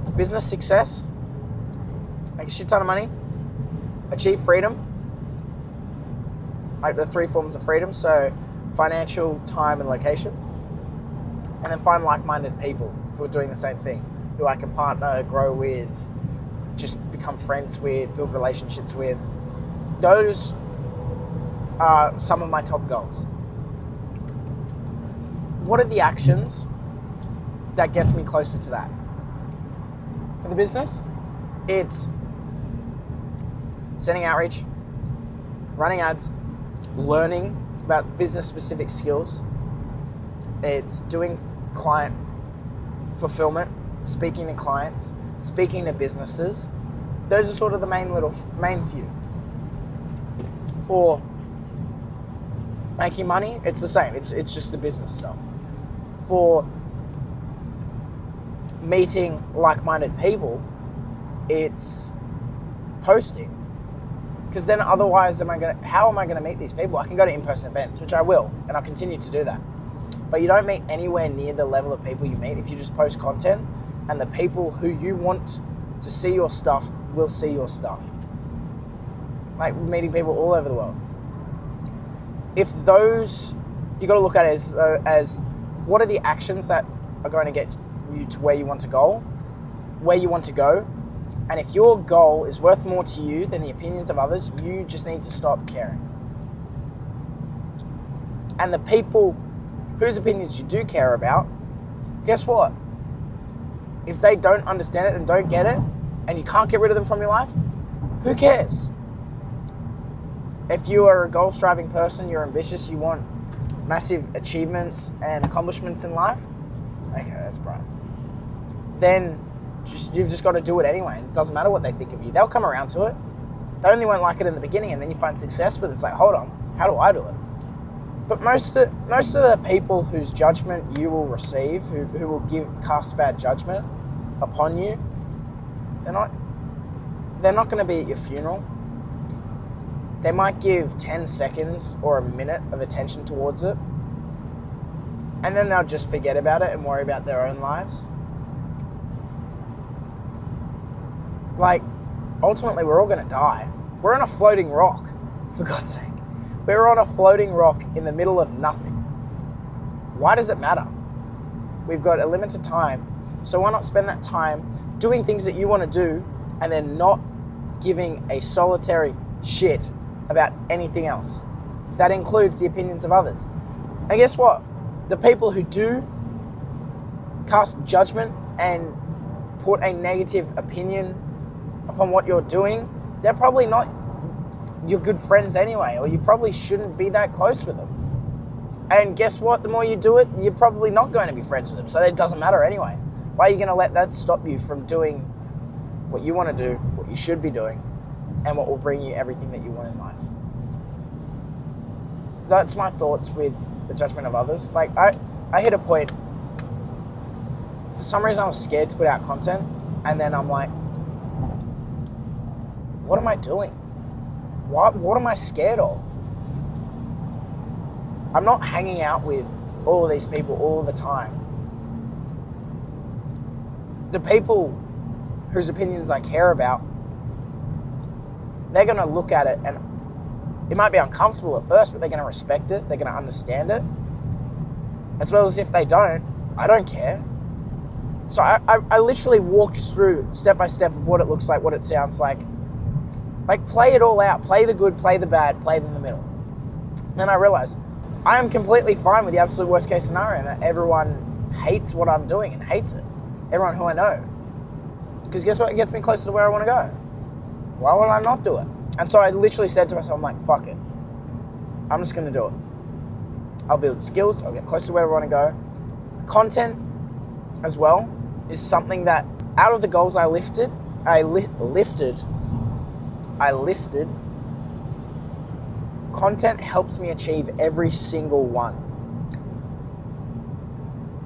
it's business success, make a shit ton of money, achieve freedom, like the 3 forms of freedom, so financial, time, and location, and then find like-minded people who are doing the same thing, who I can partner, grow with, just become friends with, build relationships with. Those are some of my top goals. What are the actions that gets me closer to that? For the business, it's sending outreach, running ads, learning about business-specific skills. It's doing client fulfillment, speaking to clients, speaking to businesses. Those are sort of the main few. For making money, it's the same. It's just the business stuff. For meeting like-minded people, it's posting. Because then otherwise, how am I going to meet these people? I can go to in-person events, which I will, and I'll continue to do that. But you don't meet anywhere near the level of people you meet if you just post content, and the people who you want to see your stuff will see your stuff. Like meeting people all over the world. If those, you got to look at it as what are the actions that are going to get you to where you want to go, and if your goal is worth more to you than the opinions of others, you just need to stop caring. And the people whose opinions you do care about, guess what? If they don't understand it and don't get it, and you can't get rid of them from your life, who cares? If you are a goal-striving person, you're ambitious, you want massive achievements and accomplishments in life, okay, that's right. Then you've just got to do it anyway. It doesn't matter what they think of you. They'll come around to it. They only won't like it in the beginning, and then you find success with it. It's like, hold on, how do I do it? But most of the people whose judgment you will receive, who will cast bad judgment upon you, they're not going to be at your funeral. They might give 10 seconds or a minute of attention towards it, and then they'll just forget about it and worry about their own lives. Like, ultimately, we're all going to die. We're on a floating rock, for God's sake. We're on a floating rock in the middle of nothing. Why does it matter? We've got a limited time, so why not spend that time doing things that you want to do and then not giving a solitary shit about anything else? That includes the opinions of others. And guess what? The people who do cast judgment and put a negative opinion upon what you're doing, they're probably not your good friends anyway, or you probably shouldn't be that close with them. And guess what? The more you do it, you're probably not going to be friends with them, so it doesn't matter anyway. Why are you going to let that stop you from doing what you want to do, what you should be doing, and what will bring you everything that you want in life? That's my thoughts with the judgment of others. Like, I hit a point, for some reason I was scared to put out content, and then I'm like, what am I doing? What am I scared of? I'm not hanging out with all of these people all the time. The people whose opinions I care about, they're going to look at it, and it might be uncomfortable at first, but they're going to respect it. They're going to understand it. As well as if they don't, I don't care. So I literally walked through step by step of what it looks like, what it sounds like. Like, play it all out. Play the good, play the bad, play it in the middle. Then I realized I am completely fine with the absolute worst case scenario, and that everyone hates what I'm doing and hates it. Everyone who I know. Because guess what? It gets me closer to where I want to go. Why would I not do it? And so I literally said to myself, I'm like, fuck it. I'm just going to do it. I'll build skills. I'll get closer to where I want to go. Content as well is something that, out of the goals I listed, content helps me achieve every single one.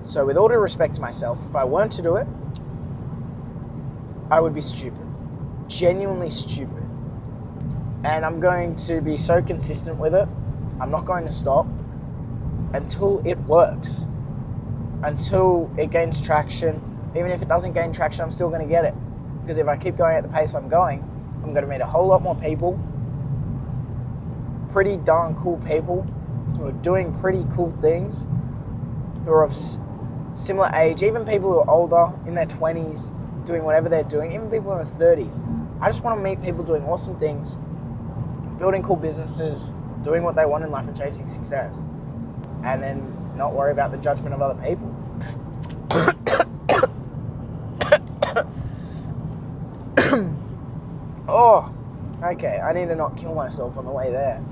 So with all due respect to myself, if I weren't to do it, I would be stupid. Genuinely stupid. And I'm going to be so consistent with it. I'm not going to stop until it works. Until it gains traction. Even if it doesn't gain traction, I'm still going to get it. Because if I keep going at the pace I'm going to meet a whole lot more people, pretty darn cool people who are doing pretty cool things, who are of similar age, even people who are older, in their 20s, doing whatever they're doing, even people in their 30s. I just want to meet people doing awesome things, building cool businesses, doing what they want in life and chasing success. And then not worry about the judgment of other people. Oh, okay, I need to not kill myself on the way there.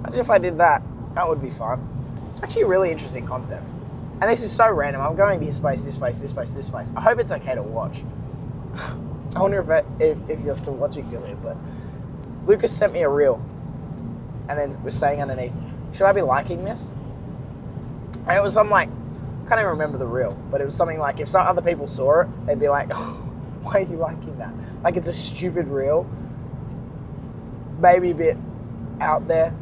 Imagine if I did that. That would be fun. Actually a really interesting concept. And this is so random. I'm going this place, this place, this place, this place. I hope it's okay to watch. I wonder if you're still watching till here, but Lucas sent me a reel and then was saying underneath, should I be liking this? And it was some like, I can't even remember the reel, but it was something like, if some other people saw it, they'd be like, oh, why are you liking that? Like, it's a stupid reel. Maybe a bit out there.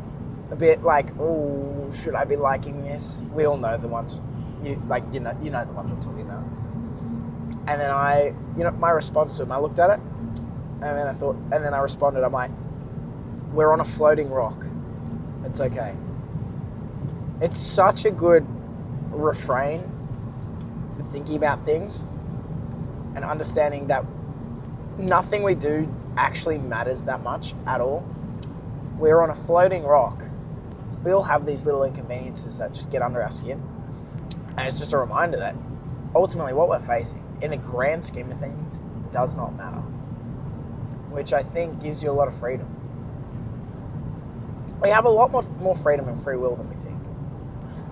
A bit like, oh, should I be liking this? We all know the ones, you know the ones I'm talking about. And then my response to it, I looked at it, and then I responded, I'm like, we're on a floating rock. It's okay. It's such a good refrain for thinking about things and understanding that nothing we do actually matters that much at all. We're on a floating rock. We all have these little inconveniences that just get under our skin. And it's just a reminder that ultimately what we're facing, in the grand scheme of things, does not matter. Which I think gives you a lot of freedom. We have a lot more freedom and free will than we think.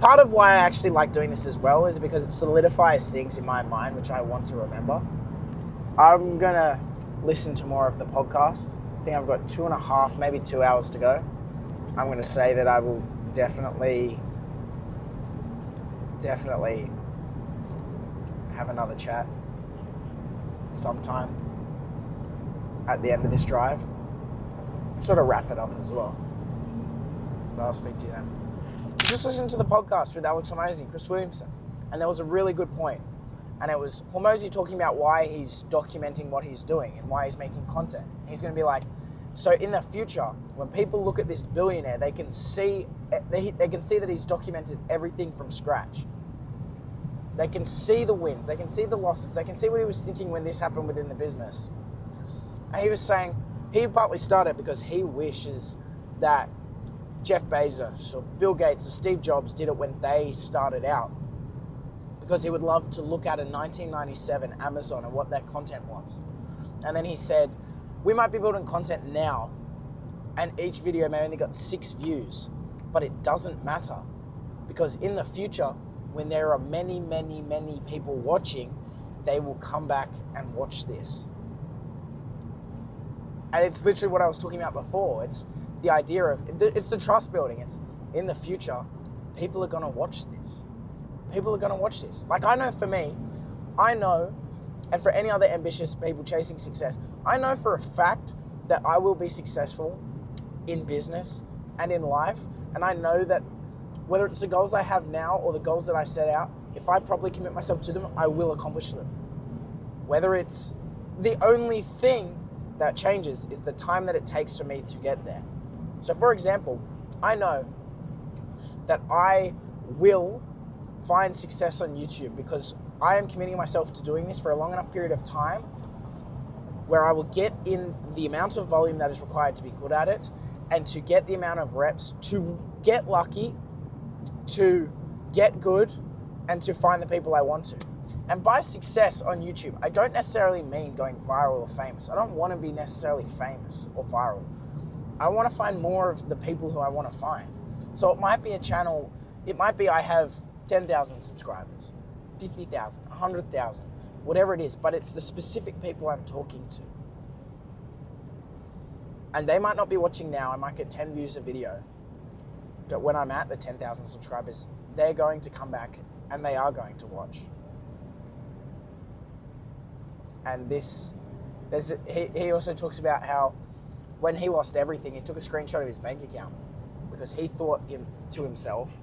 Part of why I actually like doing this as well is because it solidifies things in my mind which I want to remember. I'm going to listen to more of the podcast. I think I've got 2.5, maybe 2 hours to go. I'm going to say that I will definitely have another chat sometime at the end of this drive. Sort of wrap it up as well. But I'll speak to you then. Just listen to the podcast with Alex Amazing, Chris Williamson, and there was a really good point. And it was Hormozy talking about why he's documenting what he's doing and why he's making content. He's going to be like, so in the future, when people look at this billionaire, they can see that he's documented everything from scratch. They can see the wins, they can see the losses, they can see what he was thinking when this happened within the business. And he was saying he partly started because he wishes that Jeff Bezos or Bill Gates or Steve Jobs did it when they started out, because he would love to look at a 1997 Amazon and what that content was. And then he said, we might be building content now and each video may only got 6 views, but it doesn't matter, because in the future, when there are many, many, many people watching, they will come back and watch this. And it's literally what I was talking about before. It's the idea of, it's the trust building. It's in the future, people are going to watch this. People are going to watch this. Like, I know for me, and for any other ambitious people chasing success, I know for a fact that I will be successful in business and in life. And I know that whether it's the goals I have now or the goals that I set out, if I properly commit myself to them, I will accomplish them. Whether it's the only thing that changes is the time that it takes for me to get there. So for example, I know that I will find success on YouTube because I am committing myself to doing this for a long enough period of time where I will get in the amount of volume that is required to be good at it, and to get the amount of reps, to get lucky, to get good, and to find the people I want to. And by success on YouTube, I don't necessarily mean going viral or famous. I don't want to be necessarily famous or viral. I want to find more of the people who I want to find. So it might be a channel, it might be I have 10,000 subscribers, 50,000, 100,000, whatever it is, but it's the specific people I'm talking to. And they might not be watching now, I might get 10 views a video, but when I'm at the 10,000 subscribers, they're going to come back and they are going to watch. And he also talks about how when he lost everything, he took a screenshot of his bank account because he thought to himself,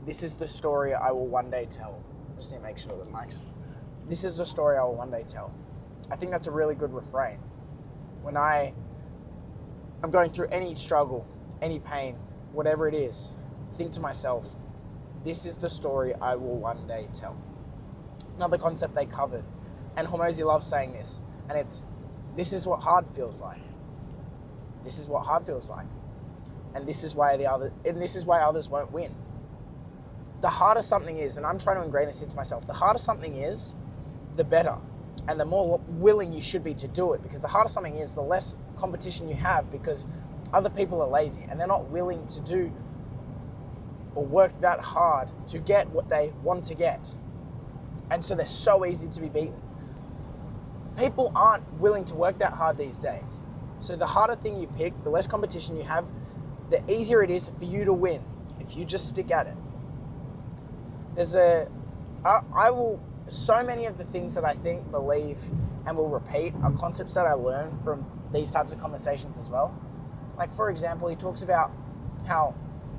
this is the story I will one day tell. Just need to make sure that Mike's, this is the story I will one day tell. I think that's a really good refrain. When I'm going through any struggle, any pain, whatever it is, think to myself, this is the story I will one day tell. Another concept they covered, and Hormozy loves saying this, and it's, this is what hard feels like. This is what hard feels like. And this is why others won't win. The harder something is, and I'm trying to ingrain this into myself, the harder something is, the better. And the more willing you should be to do it, because the harder something is, the less competition you have, because other people are lazy and they're not willing to do or work that hard to get what they want to get. And so they're so easy to be beaten. People aren't willing to work that hard these days. So the harder thing you pick, the less competition you have, the easier it is for you to win if you just stick at it. So many of the things that I think, believe, and will repeat are concepts that I learned from these types of conversations as well. Like, for example, he talks about how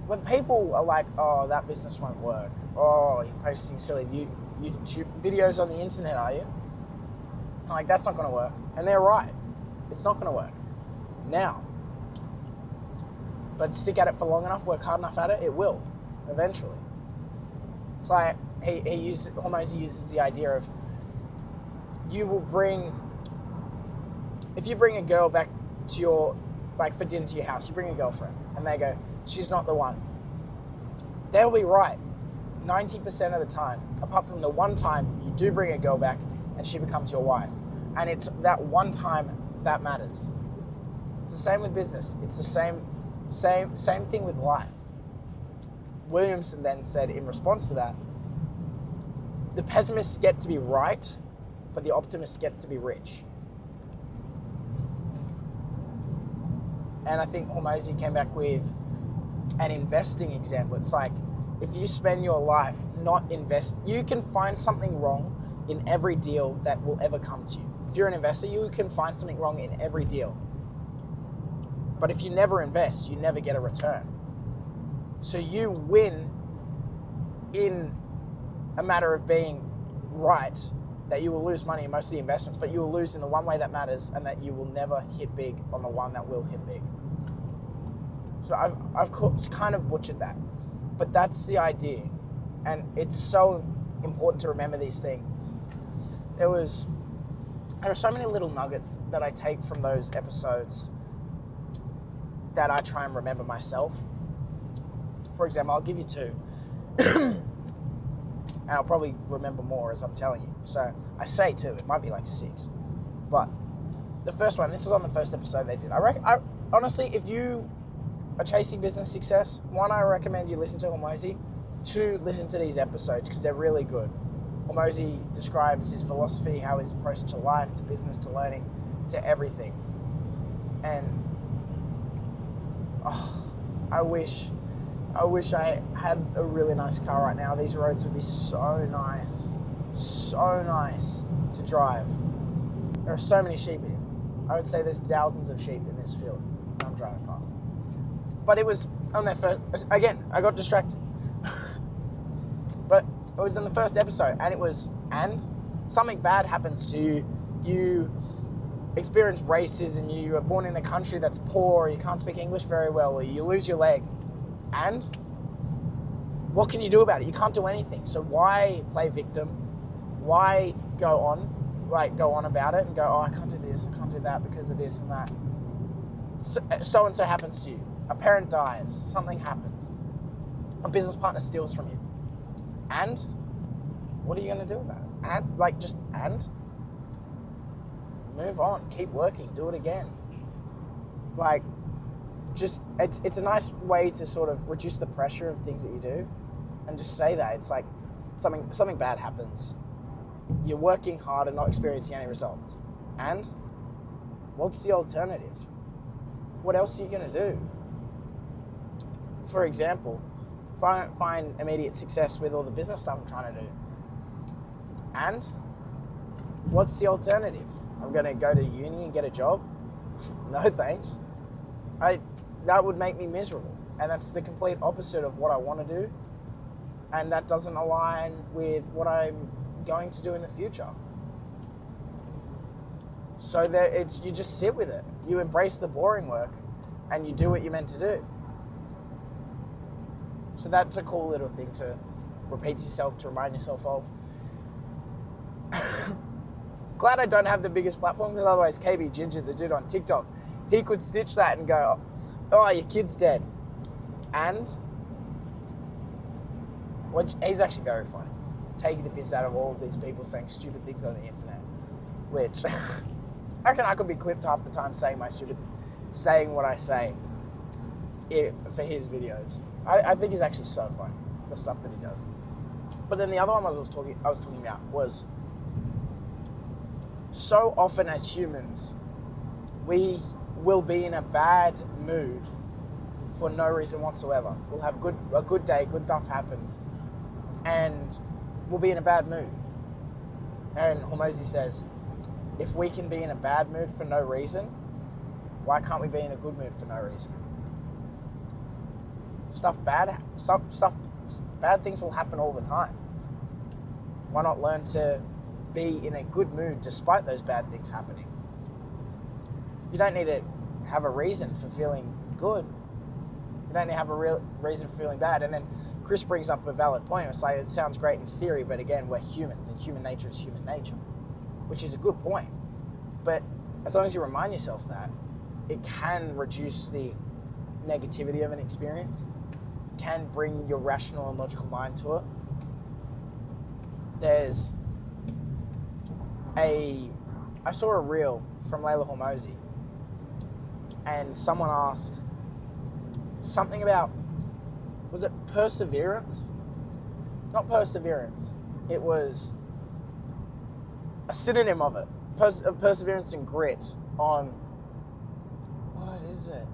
when people are like, oh, that business won't work. Oh, you're posting silly YouTube videos on the internet, are you? I'm like, that's not going to work. And they're right. It's not going to work now. But stick at it for long enough, work hard enough at it, it will, eventually. It's like, Hormozy uses the idea of, if you bring a girl back to for dinner to your house, you bring a girlfriend, and they go, she's not the one. They'll be right 90% of the time, apart from the one time you do bring a girl back and she becomes your wife. And it's that one time that matters. It's the same with business. It's the same thing with life. Williamson then said in response to that, the pessimists get to be right, but the optimists get to be rich. And I think Hormozy came back with an investing example. It's like, if you spend your life not invest, you can find something wrong in every deal that will ever come to you. If you're an investor, you can find something wrong in every deal. But if you never invest, you never get a return. So you win in a matter of being right, that you will lose money in most of the investments, but you will lose in the one way that matters, and that you will never hit big on the one that will hit big. So I've kind of butchered that, but that's the idea, and it's so important to remember these things. There are so many little nuggets that I take from those episodes that I try and remember myself. For example, I'll give you two. And I'll probably remember more as I'm telling you. So I say two, it might be like 6. But the first one, this was on the first episode they did. I honestly, if you are chasing business success, one, I recommend you listen to Hormozy. 2, listen to these episodes because they're really good. Hormozy describes his philosophy, how his approach to life, to business, to learning, to everything. And I wish I had a really nice car right now. These roads would be so nice to drive. There are so many sheep here. I would say there's thousands of sheep in this field I'm driving past. But it was on their first, again, I got distracted. But it was in the first episode, and something bad happens to you. You experience racism, you are born in a country that's poor, or you can't speak English very well, or you lose your leg. And what can you do about it? You can't do anything. So why play victim? Why go on about it and go, oh, I can't do this, I can't do that because of this and that. So-and-so happens to you. A parent dies, something happens. A business partner steals from you. And what are you going to do about it? And move on, keep working, do it again. It's a nice way to sort of reduce the pressure of things that you do, and just say that it's like something bad happens. You're working hard and not experiencing any results. And what's the alternative? What else are you going to do? For example, if I don't find immediate success with all the business stuff I'm trying to do, and what's the alternative? I'm going to go to uni and get a job? No thanks. That would make me miserable. And that's the complete opposite of what I want to do. And that doesn't align with what I'm going to do in the future. So you just sit with it. You embrace the boring work and you do what you're meant to do. So that's a cool little thing to repeat to yourself, to remind yourself of. Glad I don't have the biggest platform, because otherwise KB Ginger, the dude on TikTok, he could stitch that and go, oh, your kid's dead. And he's actually very funny, taking the piss out of all of these people saying stupid things on the internet, which I reckon I could be clipped half the time saying what I say for his videos. I think he's actually so funny, the stuff that he does. But then the other one I was talking about was, so often as humans, we will be in a bad mood for no reason whatsoever. We'll have a good day, good stuff happens, and we'll be in a bad mood. And Hormozy says, if we can be in a bad mood for no reason, why can't we be in a good mood for no reason? Bad things will happen all the time. Why not learn to be in a good mood despite those bad things happening? You don't need to have a reason for feeling good. You don't need to have a real reason for feeling bad. And then Chris brings up a valid point. It's like, it sounds great in theory, but again, we're humans, and human nature is human nature, which is a good point. But as long as you remind yourself that, it can reduce the negativity of an experience, can bring your rational and logical mind to it. I saw a reel from Layla Hormozy, and someone asked something about, was it perseverance? Not perseverance. It was a synonym of it. Perseverance and grit on, what is it?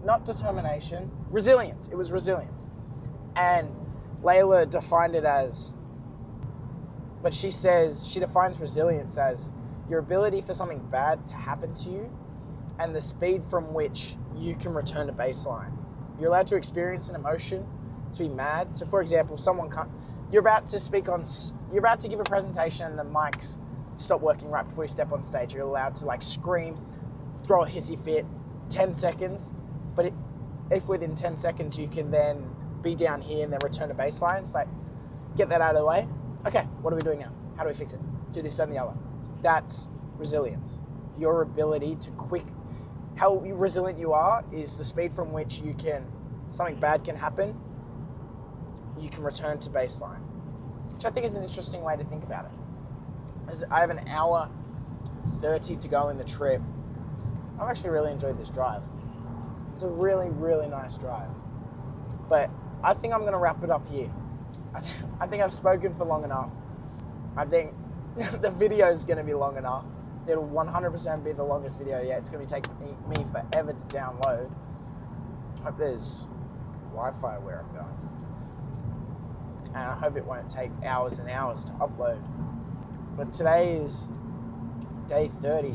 Not determination. Resilience. It was resilience. And Layla defined it as, but she defines resilience as your ability for something bad to happen to you and the speed from which you can return to baseline. You're allowed to experience an emotion, to be mad. So for example, you're about to give a presentation and the mics stop working right before you step on stage. You're allowed to like scream, throw a hissy fit, 10 seconds. But if within 10 seconds you can then be down here and then return to baseline, it's like, get that out of the way. Okay, what are we doing now? How do we fix it? Do this and the other. That's resilience. Your ability to how resilient you are is the speed from which something bad can happen, you can return to baseline. Which I think is an interesting way to think about it. As I have an hour 30 to go in the trip. I've actually really enjoyed this drive. It's a really, really nice drive. But I think I'm going to wrap it up here. I think I've spoken for long enough. I think the video is going to be long enough. It'll 100% be the longest video yet. It's going to take me forever to download. I hope there's Wi-Fi where I'm going. And I hope it won't take hours and hours to upload. But today is day 30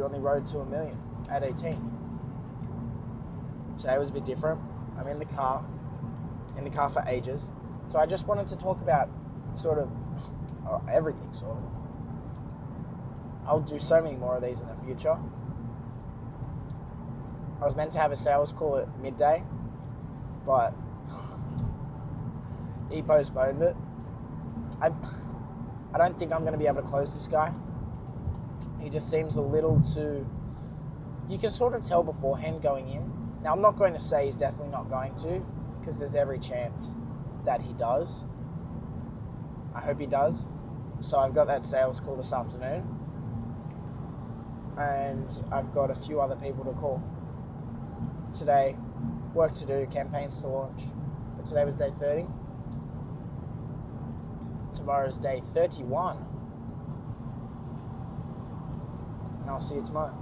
on the road to 1 million at 18. Today was a bit different. I'm in the car for ages. So I just wanted to talk about everything sort of. I'll do so many more of these in the future. I was meant to have a sales call at midday, but he postponed it. I don't think I'm going to be able to close this guy. He just seems a little too... You can sort of tell beforehand going in. Now, I'm not going to say he's definitely not going to, because there's every chance that he does. I hope he does. So I've got that sales call this afternoon. And I've got a few other people to call. Today, work to do, campaigns to launch. But today was day 30. Tomorrow's day 31. And I'll see you tomorrow.